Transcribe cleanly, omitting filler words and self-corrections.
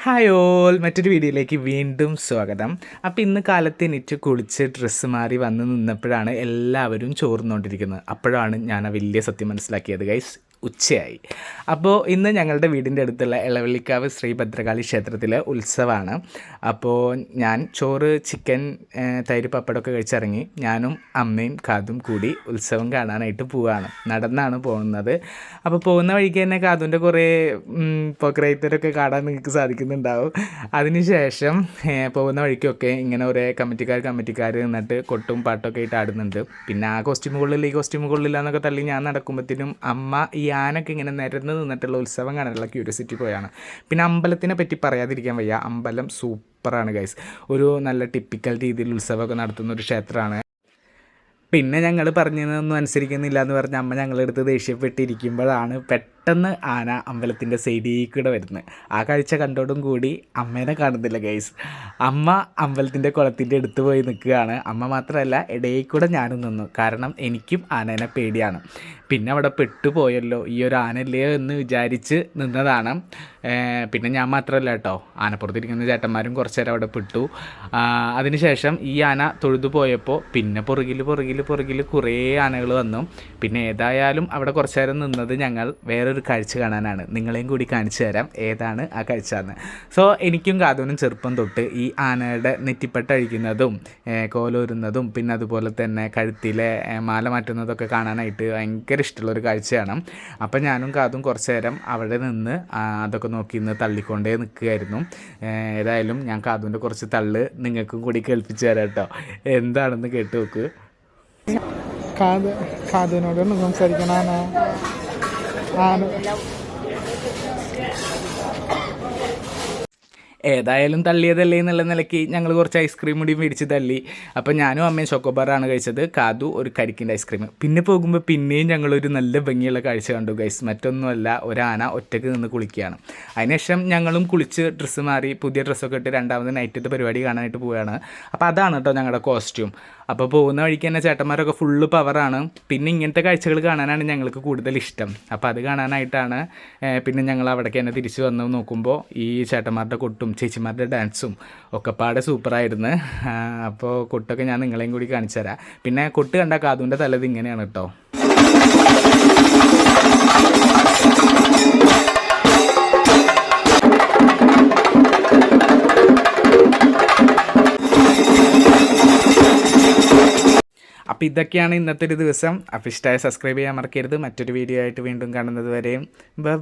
Hi all, മറ്റൊരു വീഡിയോയിലേക്ക് വീണ്ടും സ്വാഗതം. അപ്പോൾ ഇന്ന് കാലത്ത് എണീറ്റ് കുളിച്ച് ഡ്രസ്സ് മാറി വന്ന് നിന്നപ്പോഴാണ് എല്ലാവരും ചോർന്നുകൊണ്ടിരിക്കുന്നത്. അപ്പോഴാണ് ഞാൻ ആ വലിയ സത്യം മനസ്സിലാക്കിയത് ഗൈസ്, ഉച്ചയായി. അപ്പോൾ ഇന്ന് ഞങ്ങളുടെ വീടിൻ്റെ അടുത്തുള്ള എളവള്ളിക്കാവ് ശ്രീ ഭദ്രകാളി ക്ഷേത്രത്തിലെ ഉത്സവമാണ്. അപ്പോൾ ഞാൻ ചോറ്, ചിക്കൻ, തൈര്, പപ്പടമൊക്കെ കഴിച്ചിറങ്ങി. ഞാനും അമ്മയും കാതും കൂടി ഉത്സവം കാണാനായിട്ട് പോവുകയാണ്. നടന്നാണ് പോകുന്നത്. അപ്പോൾ പോകുന്ന വഴിക്ക് തന്നെ കാതുൻ്റെ കുറേ പൊക്രൈത്തരൊക്കെ കാണാൻ നിങ്ങൾക്ക് സാധിക്കുന്നുണ്ടാവും. അതിനുശേഷം പോകുന്ന വഴിക്കൊക്കെ ഇങ്ങനെ ഒരേ കമ്മിറ്റിക്കാർ നിന്നിട്ട് കൊട്ടും പാട്ടൊക്കെ ആയിട്ട് ആടുന്നുണ്ട്. പിന്നെ ആ കോസ്റ്റ്യൂമുകളിൽ ഈ കോസ്റ്റ്യൂമുകളില്ല എന്നൊക്കെ തള്ളി ഞാൻ നടക്കുമ്പോഴത്തേനും അമ്മ ഈ ആനൊക്കെ ഇങ്ങനെ നിരന്ന് നിന്നിട്ടുള്ള ഉത്സവം കാണാനുള്ള ക്യൂരിയോസിറ്റി പോയാണ്. പിന്നെ അമ്പലത്തിനെ പറ്റി പറയാതിരിക്കാൻ വയ്യ. അമ്പലം സൂപ്പറാണ് ഗൈസ്. ഒരു നല്ല ടിപ്പിക്കൽ രീതിയിൽ ഉത്സവമൊക്കെ നടത്തുന്ന ഒരു ക്ഷേത്രമാണ്. പിന്നെ ഞങ്ങൾ പറഞ്ഞതൊന്നും അനുസരിക്കുന്നില്ല എന്ന് പറഞ്ഞ് അമ്മ ഞങ്ങളെടുത്ത് ദേഷ്യപ്പെട്ടിരിക്കുമ്പോഴാണ് പെട്ടെന്ന് ആന അമ്പലത്തിൻ്റെ സൈഡിൽ കൂടെ വരുന്നത്. ആ കാഴ്ച കണ്ടോടും കൂടി അമ്മേനെ കാണുന്നില്ല ഗൈസ്. അമ്മ അമ്പലത്തിൻ്റെ കുളത്തിൻ്റെ അടുത്ത് പോയി നിൽക്കുകയാണ്. അമ്മ മാത്രമല്ല, ഇടയിൽ കൂടെ ഞാനും നിന്നു. കാരണം എനിക്കും ആനേനെ പേടിയാണ്. പിന്നെ അവിടെ പെട്ടുപോയല്ലോ, ഈ ഒരു ആനല്ലേ എന്ന് വിചാരിച്ച് നിന്നതാണ്. പിന്നെ ഞാൻ മാത്രമല്ല കേട്ടോ, ആനപ്പുറത്തിരിക്കുന്ന ചേട്ടന്മാരും കുറച്ച് നേരം അവിടെ പെട്ടു. അതിനുശേഷം ഈ ആന തൊഴുതു പോയപ്പോൾ പിന്നെ പുറകിൽ കുറേ ആനകൾ വന്നു. പിന്നെ ഏതായാലും അവിടെ കുറച്ച് നേരം നിന്നത് ഞങ്ങൾ വേറൊരു കാഴ്ച കാണാനാണ്. നിങ്ങളെയും കൂടി കാണിച്ചു തരാം ഏതാണ് ആ കാഴ്ച എന്ന്. സോ എനിക്കും കാതൂനും ചെറുപ്പം തൊട്ട് ഈ ആനയുടെ നെറ്റിപ്പട്ട അഴിക്കുന്നതും കോലൂരുന്നതും പിന്നെ അതുപോലെ തന്നെ കഴുത്തിലെ മാല മാറ്റുന്നതൊക്കെ കാണാനായിട്ട് ഭയങ്കര ഇഷ്ടമുള്ളൊരു കാഴ്ചയാണ്. അപ്പം ഞാനും കാതും കുറച്ച് നേരം അവിടെ നിന്ന് അതൊക്കെ നോക്കി ഇന്ന് തള്ളിക്കൊണ്ടേ നിൽക്കുകയായിരുന്നു. ഏതായാലും ഞാൻ കാതുവിൻ്റെ കുറച്ച് തള്ള് നിങ്ങൾക്കും കൂടി കേൾപ്പിച്ചു തരാം കേട്ടോ. എന്താണെന്ന് കേട്ട് നോക്ക്. കാതുവിനോടൊന്ന് സംസാരിക്കണ ഏതായാലും തള്ളിയതല്ലേ എന്നുള്ള നിലയ്ക്ക് ഞങ്ങൾ കുറച്ച് ഐസ്ക്രീം കൂടി മേടിച്ച് തള്ളി. അപ്പോൾ ഞാനും അമ്മയും ചോക്കോബാറാണ് കഴിച്ചത്, കാതു ഒരു കരിക്കിൻ്റെ ഐസ്ക്രീം. പിന്നെ പോകുമ്പോൾ പിന്നെയും ഞങ്ങളൊരു നല്ല ഭംഗിയുള്ള കാഴ്ച കണ്ടു ഗൈസ്. മറ്റൊന്നുമല്ല, ഒരാന ഒറ്റയ്ക്ക് നിന്ന് കുളിക്കുകയാണ്. അതിനുശേഷം ഞങ്ങളും കുളിച്ച് ഡ്രസ്സ് മാറി പുതിയ ഡ്രസ്സൊക്കെ ഇട്ട് രണ്ടാമത് നൈറ്റത്തെ പരിപാടി കാണാനായിട്ട് പോവുകയാണ്. അപ്പോൾ അതാണ് കേട്ടോ ഞങ്ങളുടെ കോസ്റ്റ്യൂം. അപ്പോൾ പോകുന്ന വഴിക്ക് തന്നെ ചേട്ടന്മാരൊക്കെ ഫുള്ള് പവറാണ്. പിന്നെ ഇങ്ങനത്തെ കാഴ്ചകൾ കാണാനാണ് ഞങ്ങൾക്ക് കൂടുതൽ ഇഷ്ടം. അപ്പോൾ അത് കാണാനായിട്ടാണ് പിന്നെ ഞങ്ങൾ അവിടേക്ക് തന്നെ തിരിച്ച് വന്ന് നോക്കുമ്പോൾ ഈ ചേട്ടന്മാരുടെ കൊട്ടും ചേച്ചിമാരുടെ ഡാൻസും ഒക്കെ പാടെ സൂപ്പറായിരുന്നു. അപ്പോൾ കൊട്ടൊക്കെ ഞാൻ നിങ്ങളെയും കൂടി കാണിച്ചു തരാം. പിന്നെ കൊട്ട് കണ്ട കാതുവിൻ്റെ തലത് ഇങ്ങനെയാണ് കേട്ടോ. അപ്പോൾ ഇതൊക്കെയാണ് ഇന്നത്തെ ഒരു ദിവസം. അപ്പോൾ ഇഷ്ടമായി സബ്സ്ക്രൈബ് ചെയ്യാൻ മറക്കരുത്. മറ്റൊരു വീഡിയോ ആയിട്ട് വീണ്ടും കാണുന്നത് വരെയും ബൈ.